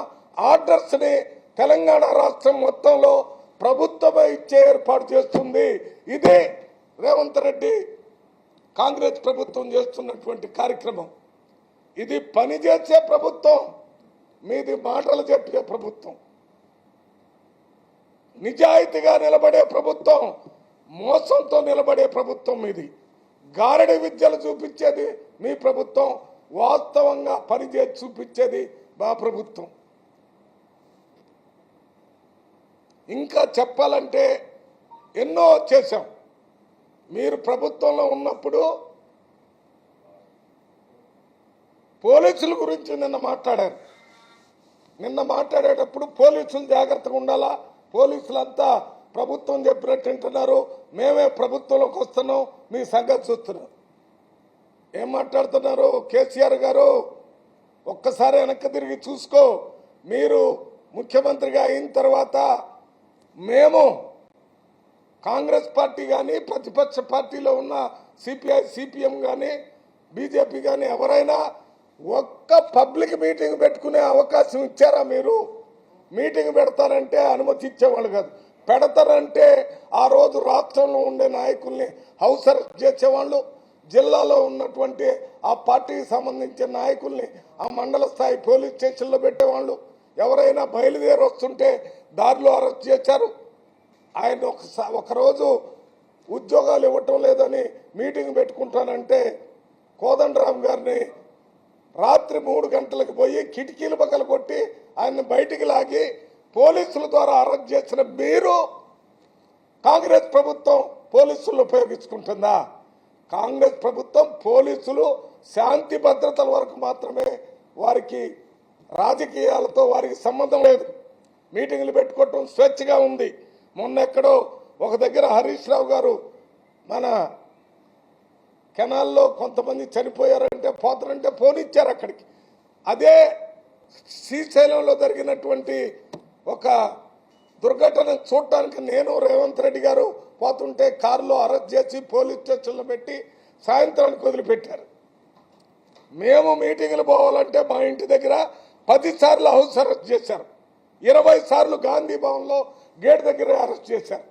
ఆర్డర్స్ని తెలంగాణ రాష్ట్రం మొత్తంలో ప్రభుత్వమే ఇచ్చే ఏర్పాటు చేస్తుంది. ఇదే రేవంత్ రెడ్డి కాంగ్రెస్ ప్రభుత్వం చేస్తున్నటువంటి కార్యక్రమం. ఇది పనిచేసే ప్రభుత్వం, మీది మాటలు చెప్పే ప్రభుత్వం, నిజాయితీగా నిలబడే ప్రభుత్వం, మోసంతో నిలబడే ప్రభుత్వం మీది. గారడి విద్యలు చూపించేది మీ ప్రభుత్వం, వాస్తవంగా పనిచేసి చూపించేది మా ప్రభుత్వం. ఇంకా చెప్పాలంటే ఎన్నో చేశాం. మీరు ప్రభుత్వంలో ఉన్నప్పుడు పోలీసుల గురించి నిన్న మాట్లాడారు. నిన్న మాట్లాడేటప్పుడు పోలీసులు జాగ్రత్తగా ఉండాలా, పోలీసులంతా ప్రభుత్వం చెప్పినట్టు వింటున్నారు, మేమే ప్రభుత్వంలోకి వస్తున్నాం, మీ సంగతి చూస్తున్నాం. ఏం మాట్లాడుతున్నారు కేసీఆర్ గారు? ఒక్కసారి వెనక్కి తిరిగి చూసుకో. మీరు ముఖ్యమంత్రిగా అయిన తర్వాత మేము కాంగ్రెస్ పార్టీ కానీ ప్రతిపక్ష పార్టీలో ఉన్న సిపిఐ సిపిఎం కానీ బీజేపీ కానీ ఎవరైనా ఒక్క పబ్లిక్ మీటింగ్ పెట్టుకునే అవకాశం ఇచ్చారా? మీరు మీటింగ్ పెడతారంటే అనుమతి ఇచ్చేవాళ్ళు కాదు. పెడతారంటే ఆ రోజు రాష్ట్రంలో ఉండే నాయకుల్ని హౌస్ అరెస్ట్ చేసేవాళ్ళు, జిల్లాలో ఉన్నటువంటి ఆ పార్టీకి సంబంధించిన నాయకుల్ని ఆ మండల స్థాయి పోలీస్ స్టేషన్లో పెట్టేవాళ్ళు. ఎవరైనా బయలుదేరి వస్తుంటే దారిలో అరెస్ట్ చేశారు. ఆయన ఒకరోజు ఉద్యోగాలు ఇవ్వటం లేదని మీటింగ్ పెట్టుకుంటానంటే కోదండరాం గారిని రాత్రి 3 గంటలకు పోయి కిటికీలు పక్కలు కొట్టి ఆయన్ని బయటికి లాగి పోలీసుల ద్వారా అరెస్ట్ చేసిన మీరు కాంగ్రెస్ ప్రభుత్వం పోలీసులను ఉపయోగించుకుంటుందా? కాంగ్రెస్ ప్రభుత్వం పోలీసులు శాంతి భద్రతల వరకు మాత్రమే, వారికి రాజకీయాలతో వారికి సంబంధం లేదు. మీటింగ్లు పెట్టుకోవటం స్వేచ్ఛగా ఉంది. మొన్న ఎక్కడో ఒక దగ్గర హరీష్ రావు గారు మన కెనాల్లో కొంతమంది చనిపోయారంటే పోతారంటే పోనిచ్చారు అక్కడికి. అదే శ్రీశైలంలో జరిగినటువంటి ఒక దుర్ఘటన చూడటానికి నేను రేవంత్ రెడ్డి గారు పోతుంటే కారులో అరెస్ట్ చేసి పోలీస్ స్టేషన్లో పెట్టి సాయంత్రానికి వదిలిపెట్టారు. మేము మీటింగ్లు పోవాలంటే మా ఇంటి దగ్గర 10 సార్లు హౌస్ అరెస్ట్ చేశారు, 20 సార్లు గాంధీ భవన్లో గేట్ దగ్గర అరెస్ట్ చేశారు.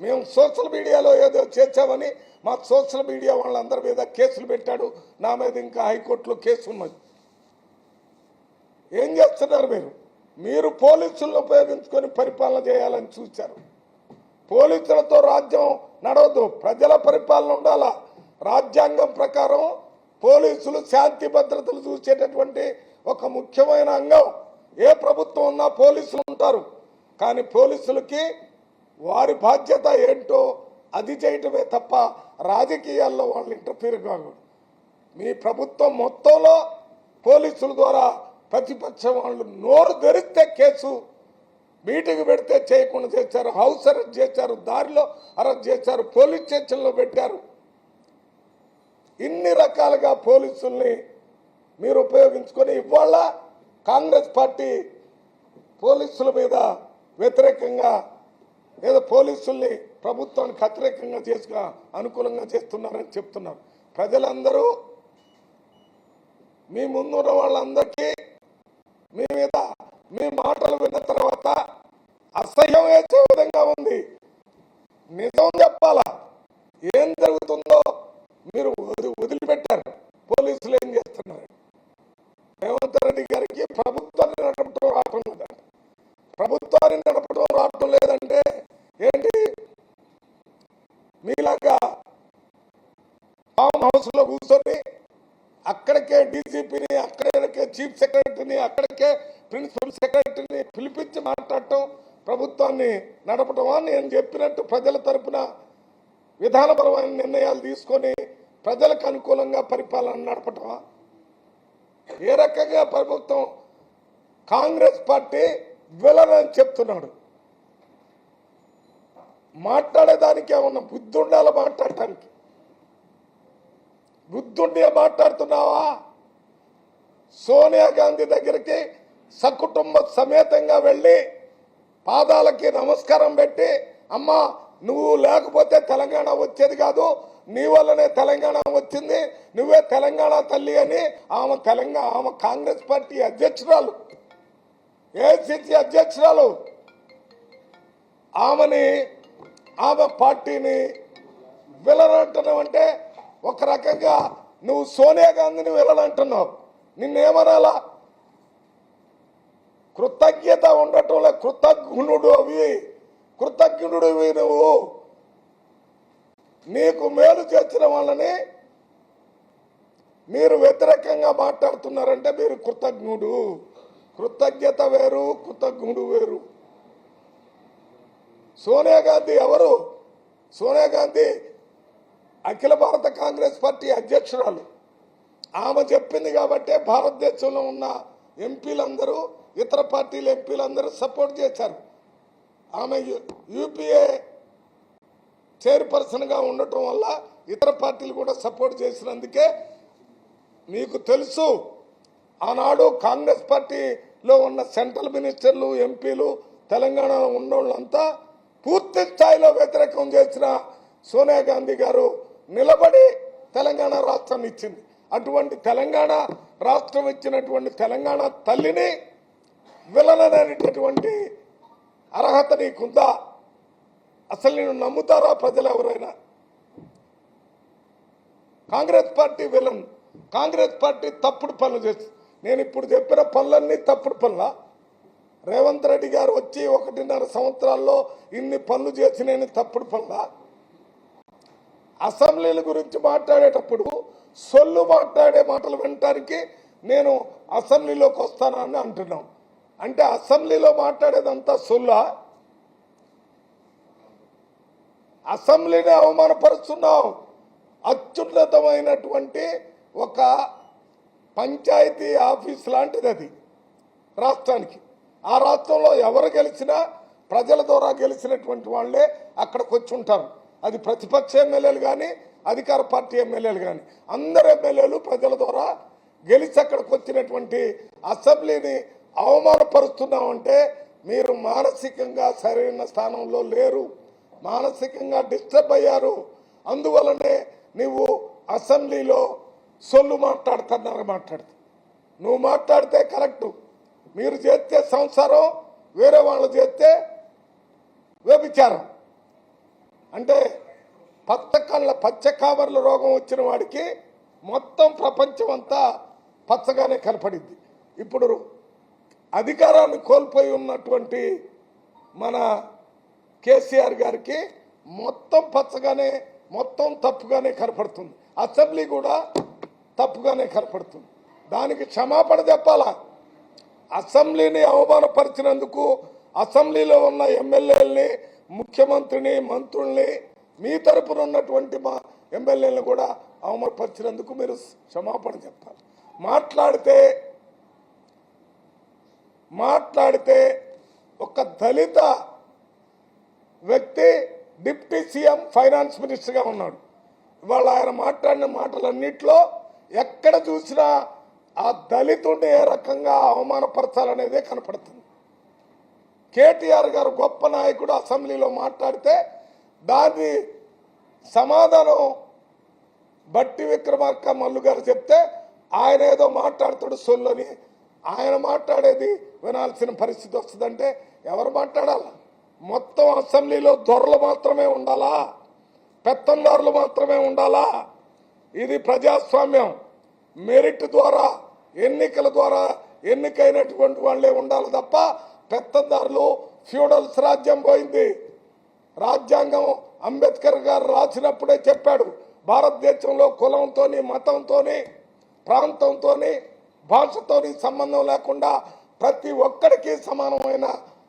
మేము సోషల్ మీడియాలో ఏదో చేశామని మా సోషల్ మీడియా వాళ్ళందరి మీద కేసులు పెట్టాడు. నా మీద ఇంకా హైకోర్టులో కేసు ఉన్నది. ఏం చేస్తున్నారు మీరు పోలీసులను ఉపయోగించుకొని పరిపాలన చేయాలని చూశారు. పోలీసులతో రాజ్యం నడవద్దు, ప్రజల పరిపాలన ఉండాలా. రాజ్యాంగం ప్రకారం పోలీసులు శాంతి భద్రతలు చూసేటటువంటి ఒక ముఖ్యమైన అంగం. ఏ ప్రభుత్వం ఉన్నా పోలీసులు ఉంటారు, కానీ పోలీసులకి వారి బాధ్యత ఏంటో అది చేయటమే తప్ప రాజకీయాల్లో వాళ్ళు ఇంటర్ఫీర్ కాకూడదు. మీ ప్రభుత్వం మొత్తంలో పోలీసుల ద్వారా ప్రతిపక్షం వాళ్ళు నోరు తెరిస్తే కేసు, మీటింగ్ పెడితే చేయకుండా చేశారు, హౌస్ అరెస్ట్ చేశారు, దారిలో అరెస్ట్ చేశారు, పోలీస్ స్టేషన్లో పెట్టారు. ఇన్ని రకాలుగా పోలీసుల్ని మీరు ఉపయోగించుకొని ఇవాళ కాంగ్రెస్ పార్టీ పోలీసుల మీద వ్యతిరేకంగా ఏదో పోలీసుల్ని ప్రభుత్వానికి వ్యతిరేకంగా చేసుకుని అనుకూలంగా చేస్తున్నారని చెప్తున్నారు. ప్రజలందరూ మీ ముందున్న వాళ్ళందరికీ మీ మీద మీ మాటలు విన్న తర్వాత అసహ్యం వేసే విధంగా ఉంది. నిజం చెప్పాలా, ఏం జరుగుతుందో మీరు వదిలిపెట్టారు. పోలీసులు ఏం చేస్తున్నారు? రేవంత్ రెడ్డి గారికి ప్రభుత్వాన్ని నడపడం రావటం లేదంట. ప్రభుత్వాన్ని నడపడం రావటం లేదంటే ఏంటి? మీలాగా ఫామ్ హౌస్ లో కూర్చొని అక్కడికే డీజీపీని, అక్కడికే చీఫ్ సెక్రటరీని, అక్కడికే ప్రిన్సిపల్ సెక్రటరీని పిలిపించి మాట్లాడటం ప్రభుత్వాన్ని నడపటమా? నేను చెప్పినట్టు ప్రజల తరపున విధానపరమైన నిర్ణయాలు తీసుకొని ప్రజలకు అనుకూలంగా పరిపాలన నడపటమా? ఏ రకంగా ప్రభుత్వం కాంగ్రెస్ పార్టీ విలన్ అని చెప్తున్నాడు? మాట్లాడేదానికి ఏమన్నా బుద్ధి ఉండాలా? మాట్లాడటానికి బుద్ధుండే మాట్లాడుతున్నావా? సోనియా గాంధీ దగ్గరికి సకుటుంబ సమేతంగా వెళ్ళి పాదాలకి నమస్కారం పెట్టి, అమ్మా నువ్వు లేకపోతే తెలంగాణ వచ్చేది కాదు, నీ వల్లనే తెలంగాణ వచ్చింది, నువ్వే తెలంగాణ తల్లి అని ఆమె కాంగ్రెస్ పార్టీ అధ్యక్షురాలు, ఏఐసిసి అధ్యక్షురాలు, ఆమె పార్టీని విలనంటున్నావు అంటే ఒక రకంగా నువ్వు సోనియా గాంధీని విలనంటున్నావు. నిన్నేమనాలా? కృతజ్ఞత ఉండటంలో కృతజ్ఞుడివి నువ్వు. నీకు మేలు చేసిన వాళ్ళని మీరు వ్యతిరేకంగా మాట్లాడుతున్నారంటే మీరు కృతజ్ఞుడు. కృతజ్ఞత వేరు, కృతజ్ఞుడు వేరు. సోనియా గాంధీ ఎవరు? సోనియా గాంధీ అఖిల భారత కాంగ్రెస్ పార్టీ అధ్యక్షురాలు. ఆమె చెప్పింది కాబట్టే భారతదేశంలో ఉన్న ఎంపీలందరూ, ఇతర పార్టీల ఎంపీలందరూ సపోర్ట్ చేశారు. ఆమె యూపీఏ చైర్పర్సన్గా ఉండటం వల్ల ఇతర పార్టీలు కూడా సపోర్ట్ చేసినందుకే మీకు తెలుసు, ఆనాడు కాంగ్రెస్ పార్టీలో ఉన్న సెంట్రల్ మినిస్టర్లు, ఎంపీలు, తెలంగాణలో ఉన్నోళ్ళంతా పూర్తి స్థాయిలో వ్యతిరేకం చేసిన సోనియా గాంధీ గారు నిలబడి తెలంగాణ రాష్ట్రాన్ని ఇచ్చింది. అటువంటి తెలంగాణ రాష్ట్రం ఇచ్చినటువంటి తెలంగాణ తల్లిని విలననేటటువంటి అర్హత నీకుందా? అసలు నేను నమ్ముతారా ప్రజలు ఎవరైనా? Congress party villain, Congress party తప్పుడు పనులు చేసి, నేను ఇప్పుడు చెప్పిన పనులన్నీ తప్పుడు పనుల. రేవంత్ రెడ్డి గారు వచ్చి 1.5 సంవత్సరాల్లో ఇన్ని పనులు చేసిన తప్పుడు పనుల. అసెంబ్లీల గురించి మాట్లాడేటప్పుడు సొల్లు మాట్లాడే మాటలు వినటానికి నేను అసెంబ్లీలోకి వస్తానని అంటున్నాం. అంటే అసెంబ్లీలో మాట్లాడేదంతా సొల్లా? అసెంబ్లీని అవమానపరుస్తున్నాం. అత్యున్నతమైనటువంటి ఒక పంచాయతీ ఆఫీస్ లాంటిది అది రాష్ట్రానికి. ఆ రాష్ట్రంలో ఎవరు గెలిచినా ప్రజల ద్వారా గెలిచినటువంటి వాళ్ళే అక్కడికి వచ్చి ఉంటారు. అది ప్రతిపక్ష ఎమ్మెల్యేలు కానీ, అధికార పార్టీ ఎమ్మెల్యేలు కానీ, అందరు ఎమ్మెల్యేలు ప్రజల ద్వారా గెలిచి అక్కడికి వచ్చినటువంటి అసెంబ్లీని అవమానపరుస్తున్నామంటే మీరు మానసికంగా సరైన స్థానంలో లేరు, మానసికంగా డిస్టర్బ్ అయ్యారు. అందువల్లనే నువ్వు అసెంబ్లీలో సొల్లు మాట్లాడుతున్నావు. నువ్వు మాట్లాడితే కరెక్టు, మీరు చేస్తే సంసారం, వేరే వాళ్ళు చేస్తే వ్యభిచారం. అంటే పచ్చ కామర్ల రోగం వచ్చిన వాడికి మొత్తం ప్రపంచం అంతా పచ్చగానే కనపడింది. ఇప్పుడు అధికారాన్ని కోల్పోయి ఉన్నటువంటి మన కేసీఆర్ గారికి మొత్తం పచ్చగానే, మొత్తం తప్పుగానే కనపడుతుంది. అసెంబ్లీ కూడా తప్పుగానే కనపడుతుంది. దానికి క్షమాపణ చెప్పాలా? అసెంబ్లీని అవమానపరిచినందుకు అసెంబ్లీలో ఉన్న ఎమ్మెల్యేలని, ముఖ్యమంత్రిని, మంత్రుల్ని, మీ తరపున ఉన్నటువంటి మా ఎమ్మెల్యేలను కూడా అవమానపరిచినందుకు మీరు క్షమాపణ చెప్పాలి. మాట్లాడితే ఒక దళిత వ్యక్తి డిప్యూటీ సీఎం, ఫైనాన్స్ మినిస్టర్గా ఉన్నాడు. ఇవాళ ఆయన మాట్లాడిన మాటలన్నింటిలో ఎక్కడ చూసినా ఆ దళితుడిని ఏ రకంగా అవమానపరచాలనేదే కనపడుతుంది. కేటీఆర్ గారు గొప్ప నాయకుడు అసెంబ్లీలో మాట్లాడితే దాని సమాధానం బట్టి విక్రమార్క మల్లు గారు చెప్తే ఆయన ఏదో మాట్లాడుతాడు సొల్లని, ఆయన మాట్లాడేది వినాల్సిన పరిస్థితి వస్తుందంటే ఎవరు మాట్లాడాలా? మొత్తం అసెంబ్లీలో దొరలు మాత్రమే ఉండాలా? పెత్తందారులు మాత్రమే ఉండాలా? ఇది ప్రజాస్వామ్యం. మెరిట్ ద్వారా, ఎన్నికల ద్వారా ఎన్నికైనటువంటి వాళ్ళే ఉండాలి తప్ప పెత్తందారులు, ఫ్యూడల్స్ రాజ్యం పోయింది. రాజ్యాంగం అంబేద్కర్ గారు రాసినప్పుడే చెప్పాడు, భారతదేశంలో కులంతోని, మతంతోని, ప్రాంతంతోని, భాషతోని సంబంధం లేకుండా ప్రతి ఒక్కరికి సమానమైన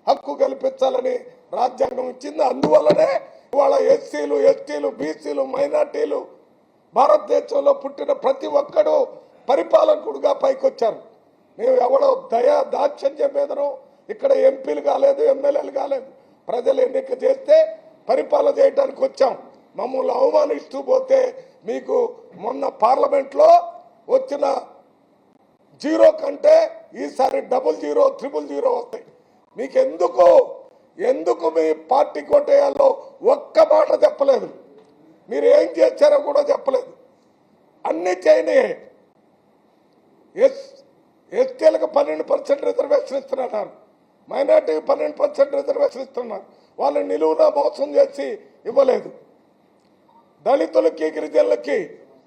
హక్కు కల్పించాలని రాజ్యాంగం ఇచ్చింది. అందువల్లనే ఇవాళ ఎస్సీలు, ఎస్టీలు, బీసీలు, మైనార్టీలు, భారతదేశంలో పుట్టిన ప్రతి ఒక్కడు పరిపాలకుడుగా పైకొచ్చారు. మేము ఎవడో దాక్షిణ్యం మీదనో ఇక్కడ ఎంపీలు కాలేదు, ఎమ్మెల్యేలు కాలేదు. ప్రజలు ఎన్నిక చేస్తే పరిపాలన చేయడానికి వచ్చాం. మమ్మల్ని అవమానిస్తూ పోతే మీకు మొన్న పార్లమెంట్లో వచ్చిన 0 కంటే ఈసారి 00, 000 వస్తాయి. మీకు ఎందుకు మీ పార్టీ కోటేయాలో ఒక్క మాట చెప్పలేదు. మీరు ఏం చేశారో కూడా చెప్పలేదు. అన్ని చేయని ఎస్టీలకు 12% రిజర్వేషన్ ఇస్తున్నారు, మైనార్టీకి 12% రిజర్వేషన్ ఇస్తున్నారు. వాళ్ళని నిలువునా మోసం చేసి ఇవ్వలేదు. దళితులకి, గిరిజనులకి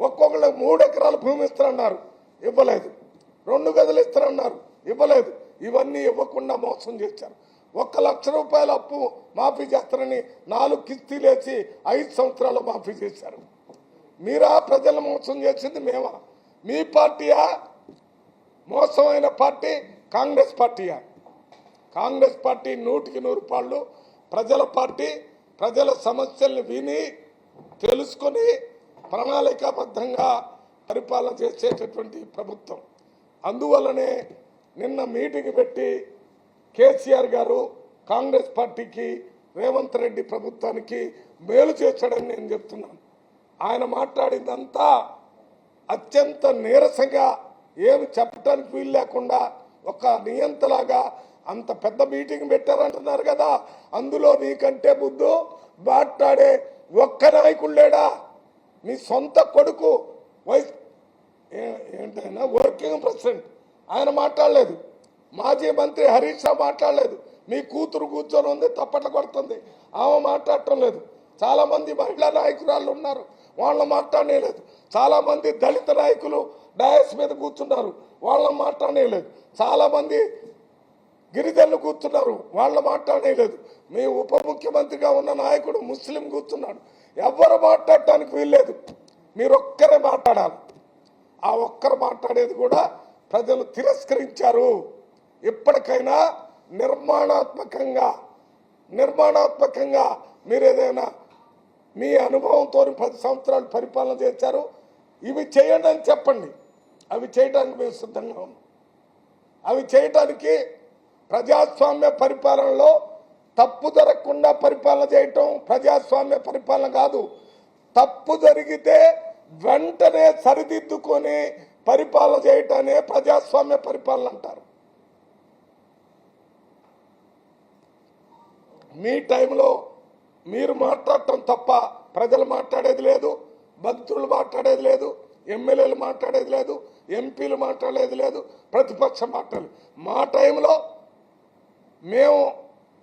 ఒక్కొక్కళ్ళకి 3 ఎకరాల భూమి ఇస్తారన్నారు, ఇవ్వలేదు. 2 గదులు ఇస్తారన్నారు, ఇవ్వలేదు. ఇవన్నీ ఇవ్వకుండా మోసం చేశారు. 1 లక్ష రూపాయల అప్పు మాఫీ చేస్తారని 4 కిస్తీలు వేసి 5 సంవత్సరాలు మాఫీ చేశారు. మీరా ప్రజలను మోసం చేసింది? మేమా? మీ పార్టీయా మోసమైన పార్టీ? కాంగ్రెస్ పార్టీయా? కాంగ్రెస్ పార్టీ 100కి 100 పాళ్ళు ప్రజల పార్టీ, ప్రజల సమస్యల్ని విని తెలుసుకొని ప్రణాళికాబద్ధంగా పరిపాలన చేసేటటువంటి ప్రభుత్వం. అందువల్లనే నిన్న మీటింగ్ పెట్టి కేసీఆర్ గారు కాంగ్రెస్ పార్టీకి, రేవంత్ రెడ్డి ప్రభుత్వానికి మేలు చేశాడని నేను చెప్తున్నాను. ఆయన మాట్లాడిందంతా అత్యంత నీరసంగా, ఏమి చెప్పడానికి వీలు లేకుండా ఒక నియంతలాగా అంత పెద్ద మీటింగ్ పెట్టారంటున్నారు కదా. అందులో నీకంటే ముందు మాట్లాడే ఒక్క నాయకుడు లేడా? మీ సొంత కొడుకు ఏంటైనా వర్కింగ్ ప్రెసిడెంట్ ఆయన మాట్లాడలేదు. మాజీ మంత్రి హరీష్ రావు మాట్లాడలేదు. మీ కూతురు కూర్చొని ఉంది, తప్పట్లు కొడుతుంది, ఆమె మాట్లాడటం లేదు. చాలామంది మహిళా నాయకురాళ్ళు ఉన్నారు, వాళ్ళని మాట్లాడలేదు. చాలామంది దళిత నాయకులు డయాస్ మీద కూర్చున్నారు, వాళ్ళని మాట్లాడలేదు. చాలామంది గిరిజనులు కూర్చున్నారు, వాళ్ళని మాట్లాడలేదు. మీ ఉప ముఖ్యమంత్రిగా ఉన్న నాయకుడు ముస్లిం కూర్చున్నాడు, ఎవరు మాట్లాడటానికి వీల్లేదు. మీరు ఒక్కరే మాట్లాడాలి. ఆ ఒక్కరు మాట్లాడేది కూడా ప్రజలు తిరస్కరించారు. ఇప్పటికైనా నిర్మాణాత్మకంగా మీరు ఏదైనా మీ అనుభవంతో 10 సంవత్సరాలు పరిపాలన చేశారు, ఇవి చేయండి అని చెప్పండి. అవి చేయడానికి మేము సిద్ధంగా ఉన్నాం. అవి చేయడానికి ప్రజాస్వామ్య పరిపాలనలో తప్పు జరగకుండా పరిపాలన చేయటం ప్రజాస్వామ్య పరిపాలన కాదు. తప్పు జరిగితే వెంటనే సరిదిద్దుకొని పరిపాలన చేయటానే ప్రజాస్వామ్య పరిపాలన అంటారు. మీ టైంలో మీరు మాట్లాడటం తప్ప ప్రజలు మాట్లాడేది లేదు, భక్తులు మాట్లాడేది లేదు, ఎమ్మెల్యేలు మాట్లాడేది లేదు, ఎంపీలు మాట్లాడేది లేదు, ప్రతిపక్షం మాట్లాడలేదు. మా టైంలో మేము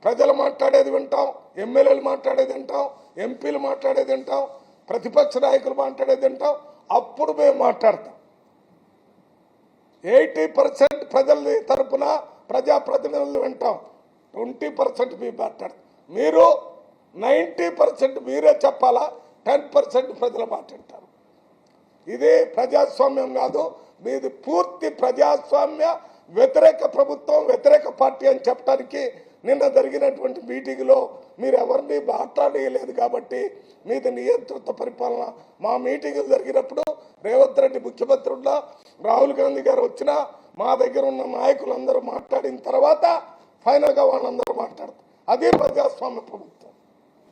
ప్రజలు మాట్లాడేది వింటాం, ఎమ్మెల్యేలు మాట్లాడేది వింటాం, ఎంపీలు మాట్లాడేది వింటాం, ప్రతిపక్ష నాయకులు మాట్లాడేది వింటాం. అప్పుడు మేము మాట్లాడతాం. 80% ప్రజల తరపున ప్రజాప్రతినిధులు వింటాం, 20% మీరు మాట్లాడతాం. మీరు 90% మీరే చెప్పాలా, 10% ప్రజలు మాట్లాడతారు. ఇది ప్రజాస్వామ్యం కాదు, మీది పూర్తి ప్రజాస్వామ్య వ్యతిరేక ప్రభుత్వం, వ్యతిరేక పార్టీ అని చెప్పడానికి నిన్న జరిగినటువంటి మీటింగ్లో మీరు ఎవరిని మాట్లాడలేదు. కాబట్టి మీది నియంత్రిత పరిపాలన. మా మీటింగులు జరిగినప్పుడు రేవంత్ రెడ్డి ముఖ్యమంత్రి ఉన్నా, రాహుల్ గాంధీ గారు వచ్చినా, మా దగ్గర ఉన్న నాయకులందరూ మాట్లాడిన తర్వాత ఫైనల్గా వాళ్ళందరూ మాట్లాడతారు. అదే ప్రజాస్వామ్య ప్రభుత్వం.